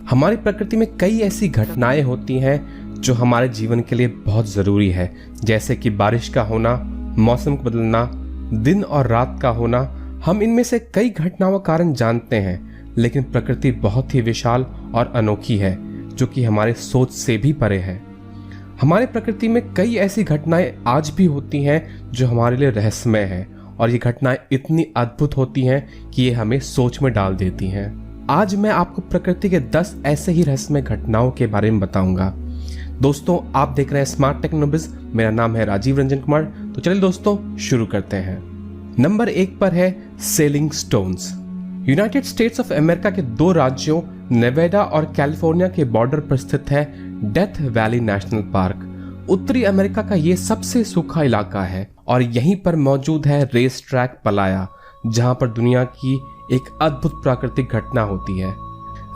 हमारी प्रकृति में कई ऐसी घटनाएं होती हैं जो हमारे जीवन के लिए बहुत ज़रूरी है, जैसे कि बारिश का होना, मौसम का बदलना, दिन और रात का होना। हम इनमें से कई घटनाओं का कारण जानते हैं, लेकिन प्रकृति बहुत ही विशाल और अनोखी है जो कि हमारे सोच से भी परे है। हमारी प्रकृति में कई ऐसी घटनाएं आज भी होती हैं जो हमारे लिए रहस्यमय है, और ये घटनाएं इतनी अद्भुत होती हैं कि ये हमें सोच में डाल देती हैं। आज मैं आपको प्रकृति के 10 ऐसे ही रहस्यमय घटनाओं के बारे में बताऊंगा। दोस्तों, आप देख रहे हैं स्मार्ट टेक्नोबिज। मेरा नाम है राजीव रंजन कुमार। तो चलिए दोस्तों शुरू करते हैं। नंबर 1 पर है selling stones. United states of America के 2 राज्यों नेवाडा और कैलिफोर्निया के बॉर्डर पर स्थित है डेथ वैली नेशनल पार्क। उत्तरी अमेरिका का ये सबसे सूखा इलाका है और यहीं पर मौजूद है रेस ट्रैक पलाया, जहां पर दुनिया की एक अद्भुत प्राकृतिक घटना होती है।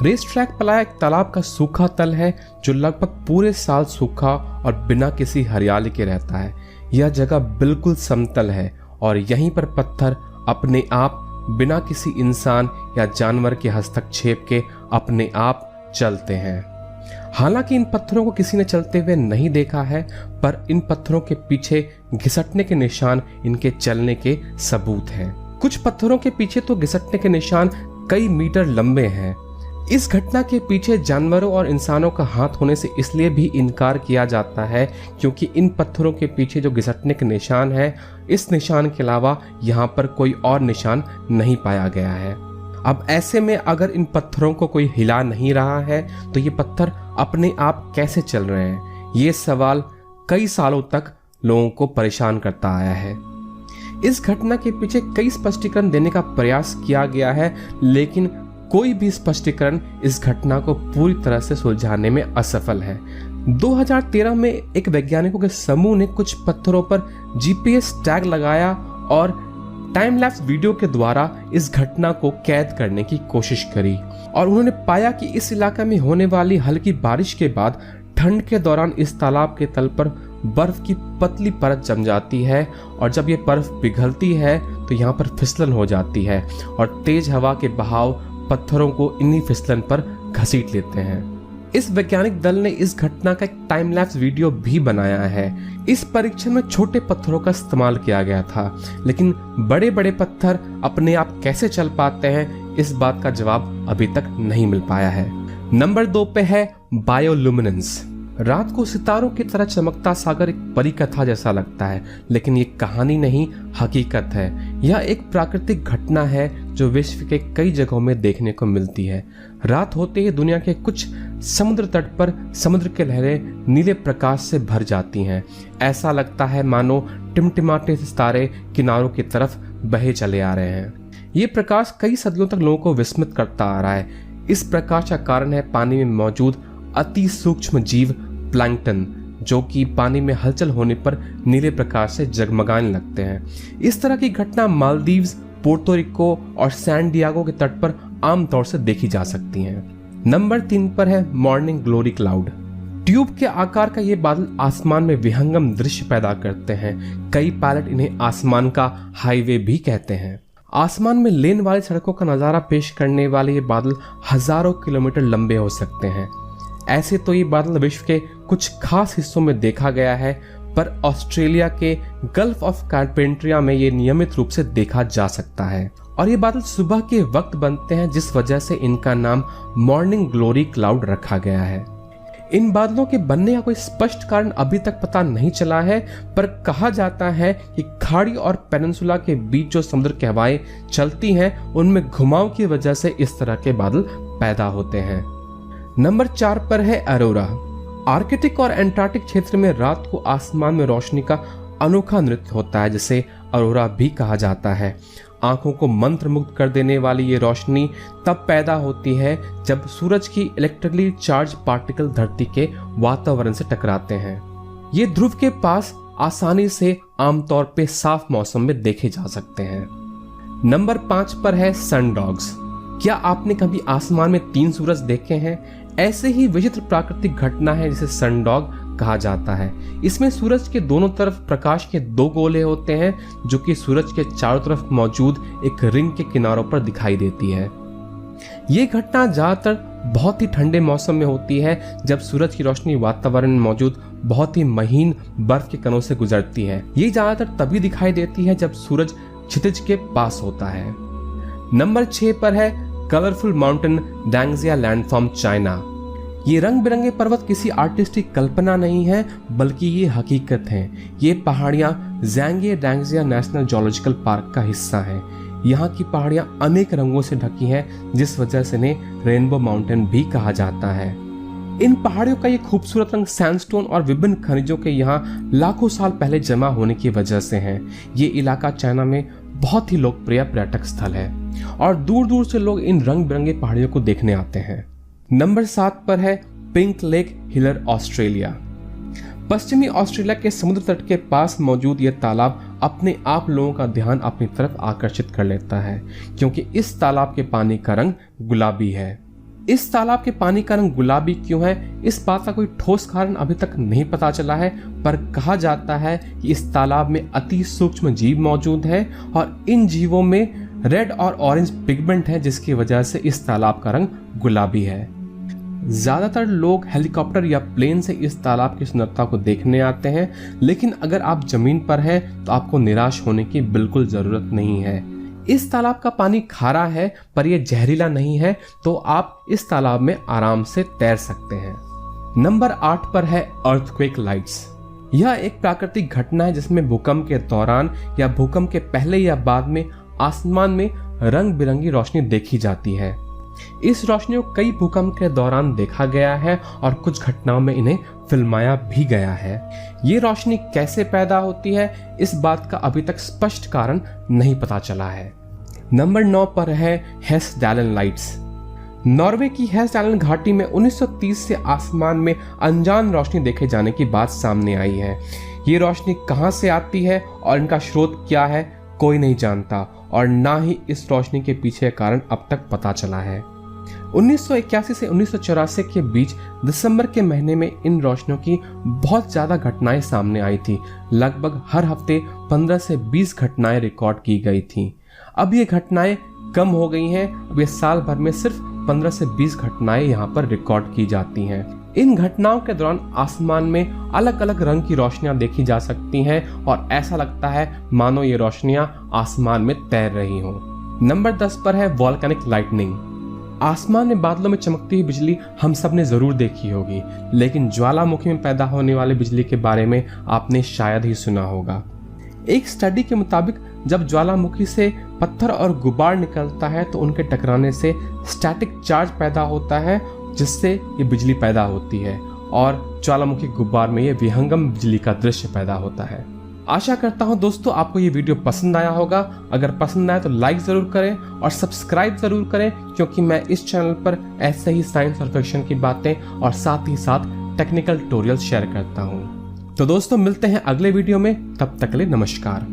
रेस ट्रैक पलाया एक तालाब का सूखा तल है जो लगभग पूरे साल सूखा और बिना किसी हरियाली के रहता है। यह जगह बिल्कुल समतल है और यहीं पर पत्थर अपने आप बिना किसी इंसान या जानवर के हस्तक्षेप के अपने आप चलते हैं। हालांकि इन पत्थरों को किसी ने चलते हुए नहीं देखा है, पर इन पत्थरों के पीछे घिसटने के निशान इनके चलने के सबूत हैं। कुछ पत्थरों के पीछे तो घिसटने के निशान कई मीटर लंबे हैं। इस घटना के पीछे जानवरों और इंसानों का हाथ होने से इसलिए भी इनकार किया जाता है क्योंकि इन पत्थरों के पीछे जो घिसटने के निशान है, इस निशान के अलावा यहाँ पर कोई और निशान नहीं पाया गया है। अब ऐसे में अगर इन पत्थरों को कोई हिला नहीं रहा है तो ये पत्थर अपने आप कैसे चल रहे हैं? ये सवाल कई सालों तक लोगों को परेशान करता आया है। इस घटना के पीछे कई स्पष्टीकरण देने का प्रयास किया गया है, लेकिन कोई भी स्पष्टीकरण इस घटना को पूरी तरह से सुलझाने में असफल है। 2013 में एक वैज्ञानिकों के समूह ने कुछ पत्थरों पर जीपीएस टैग लगाया और टाइम लैप्स वीडियो के द्वारा इस घटना को कैद करने की कोशिश करी, और उन्होंने पाया कि इस इलाके में होने वाली हल्की बारिश के बाद ठंड के दौरान इस तालाब के तल पर बर्फ की पतली परत जम जाती है, और जब ये बर्फ पिघलती है तो यहाँ पर फिसलन हो जाती है और तेज हवा के बहाव पत्थरों को इन्हीं फिसलन पर घसीट लेते हैं। इस वैज्ञानिक दल ने इस घटना का एक टाइम लैप्स वीडियो भी बनाया है। इस परीक्षण में छोटे पत्थरों का इस्तेमाल किया गया था, लेकिन बड़े बड़े पत्थर अपने आप कैसे चल पाते हैं, इस बात का जवाब अभी तक नहीं मिल पाया है। नंबर 2 पे है बायोलुमिनेंस। रात को सितारों की तरह चमकता सागर एक परी कथा जैसा लगता है, लेकिन ये कहानी नहीं, हकीकत है। यह एक प्राकृतिक घटना है जो विश्व के कई जगहों में देखने को मिलती है। रात होते ही दुनिया के कुछ समुद्र तट पर समुद्र के लहरें नीले प्रकाश से भर जाती हैं। ऐसा लगता है मानो टिमटिमाते सितारे किनारों की तरफ बहे चले आ रहे हैं। ये प्रकाश कई सदियों तक लोगों को विस्मित करता आ रहा है। इस प्रकाश का कारण है पानी में मौजूद अति सूक्ष्म जीव प्लैंकटन, जो कि पानी में हलचल होने पर नीले प्रकाश से जगमगाने लगते हैं। इस तरह की घटना मालदीव्स, पोर्टो रिको और सैन डियागो के तट पर आमतौर से देखी जा सकती हैं। नंबर 3 पर है मॉर्निंग ग्लोरी क्लाउड। ट्यूब के आकार का ये बादल आसमान में विहंगम दृश्य पैदा करते हैं। कई पायलट इन्हें आसमान का हाईवे भी कहते हैं। आसमान में लेन वाली सड़कों का नजारा पेश करने वाले ये बादल हजारों किलोमीटर लंबे हो सकते हैं। ऐसे तो ये बादल विश्व के कुछ खास हिस्सों में देखा गया है, पर ऑस्ट्रेलिया के गल्फ ऑफ कार्पेंट्रिया में ये नियमित रूप से देखा जा सकता है, और ये बादल सुबह के वक्त बनते हैं, जिस वजह से इनका नाम मॉर्निंग ग्लोरी क्लाउड रखा गया है। इन बादलों के बनने का कोई स्पष्ट कारण अभी तक पता नहीं चला है, पर कहा जाता है कि खाड़ी और पेनिनसुला के बीच जो समुद्र की हवाएं चलती हैं, उनमें घुमाव की वजह से इस तरह के बादल पैदा होते हैं। नंबर 4 पर है अरोरा। आर्कटिक और एंटार्क्टिक क्षेत्र में रात को आसमान में रोशनी का अनोखा नृत्य होता है, जिसे अरोरा भी कहा जाता है। आंखों को मंत्रमुग्ध कर देने वाली ये रोशनी तब पैदा होती है जब सूरज की इलेक्ट्रिकली चार्ज पार्टिकल धरती के वातावरण से टकराते हैं। ये ध्रुव के पास आसानी से आमतौर पे साफ मौसम में देखे जा सकते हैं। नंबर 5 पर है सनडॉग्स। क्या आपने कभी आसमान में 3 सूरज देखे हैं? ऐसे ही विचित्र प्राकृतिक घटना है जिसे सनडॉग कहा जाता है। इसमें सूरज के दोनों तरफ प्रकाश के 2 गोले होते हैं, जो कि सूरज के चारों तरफ मौजूद एक रिंग के किनारों पर दिखाई देती है। ये घटना ज्यादातर बहुत ही ठंडे मौसम में होती है, जब सूरज की रोशनी वातावरण में मौजूद बहुत ही महीन बर्फ के कणों से गुजरती है। ये ज्यादातर तभी दिखाई देती है जब सूरज क्षितिज के पास होता है। नंबर 6 पर है कलरफुल माउंटेन डैंगजिया लैंडफॉर्म चाइना। ये रंग बिरंगे पर्वत किसी आर्टिस्ट की कल्पना नहीं है, बल्कि ये हकीकत है। ये पहाड़ियां ज़ेंगे डैंगजिया नेशनल जूलॉजिकल पार्क का हिस्सा हैं। यहाँ की पहाड़ियां अनेक रंगों से ढकी हैं, जिस वजह से इन्हें रेनबो माउंटेन भी कहा जाता है। इन पहाड़ियों का ये खूबसूरत रंग सैंडस्टोन और विभिन्न खनिजों के यहाँ लाखों साल पहले जमा होने की वजह से है। ये इलाका चाइना में बहुत ही लोकप्रिय पर्यटक स्थल है और दूर दूर से लोग इन रंग बिरंगे पहाड़ियों को देखने आते हैं। नंबर 7 पर है पिंक लेक हिलर ऑस्ट्रेलिया। पश्चिमी ऑस्ट्रेलिया के समुद्र तट के पास मौजूद यह तालाब अपने आप लोगों का ध्यान अपनी तरफ आकर्षित कर लेता है, क्योंकि इस तालाब के पानी का रंग गुलाबी है। इस तालाब के पानी का रंग गुलाबी क्यों है, इस बात का कोई ठोस कारण अभी तक नहीं पता चला है, पर कहा जाता है कि इस तालाब में अति सूक्ष्म जीव मौजूद हैं और इन जीवों में रेड और ऑरेंज पिगमेंट है, जिसकी वजह से इस तालाब का रंग गुलाबी है। ज्यादातर लोग हेलीकॉप्टर या प्लेन से इस तालाब की सुंदरता को देखने आते हैं, लेकिन अगर आप जमीन पर हैं तो आपको निराश होने की बिल्कुल जरूरत नहीं है। इस तालाब का पानी खारा है, पर यह जहरीला नहीं है, तो आप इस तालाब में आराम से तैर सकते हैं। नंबर 8 पर है अर्थक्वेक लाइट्स। यह एक प्राकृतिक घटना है जिसमें भूकंप के दौरान या भूकंप के पहले या बाद में आसमान में रंग बिरंगी रोशनी देखी जाती है। इस रोशनी को कई भूकंप के दौरान देखा गया है और कुछ घटनाओं में इन्हें फिल्माया भी गया है। ये रोशनी कैसे पैदा होती है, इस बात का अभी तक स्पष्ट कारण नहीं पता चला है। नंबर 9 पर है हेस्डैलन लाइट्स। नॉर्वे की हेस्डैलन घाटी में 1930 से आसमान में अनजान रोशनी देखे जाने की बात सामने आई है। ये रोशनी कहां से आती है और इनका स्रोत क्या है, कोई नहीं जानता और ना ही इस रोशनी के पीछे कारण अब तक पता चला है। 1981 से 1984 के बीच दिसंबर के महीने में इन रोशनियों की बहुत ज्यादा घटनाएं सामने आई थी। लगभग हर हफ्ते 15 से 20 घटनाएं रिकॉर्ड की गई थी। अब ये घटनाएं कम हो गई हैं। अब ये साल भर में सिर्फ 15 से 20 घटनाएं यहाँ पर रिकॉर्ड की जाती हैं। इन घटनाओं के दौरान आसमान में अलग अलग रंग की रोशनियां देखी जा सकती हैं और ऐसा लगता है मानो ये रोशनियां आसमान में तैर रही हों। नंबर 10 पर है वॉल्केनिक लाइटनिंग। आसमान में बादलों में चमकती हुई बिजली हम सब ने जरूर देखी होगी, लेकिन ज्वालामुखी में पैदा होने वाली बिजली के बारे में आपने शायद ही सुना होगा। एक स्टडी के मुताबिक जब ज्वालामुखी से पत्थर और गुबार निकलता है तो उनके टकराने से स्टैटिक चार्ज पैदा होता है, जिससे ये बिजली पैदा होती है और ज्वालामुखी गुब्बार में ये विहंगम बिजली का दृश्य पैदा होता है। आशा करता हूं दोस्तों आपको ये वीडियो पसंद आया होगा। अगर पसंद आया तो लाइक जरूर करें और सब्सक्राइब जरूर करें, क्योंकि मैं इस चैनल पर ऐसे ही साइंस और फिक्शन की बातें और साथ ही साथ टेक्निकल ट्यूटोरियल शेयर करता हूं। तो दोस्तों मिलते हैं अगले वीडियो में, तब तक के लिए नमस्कार।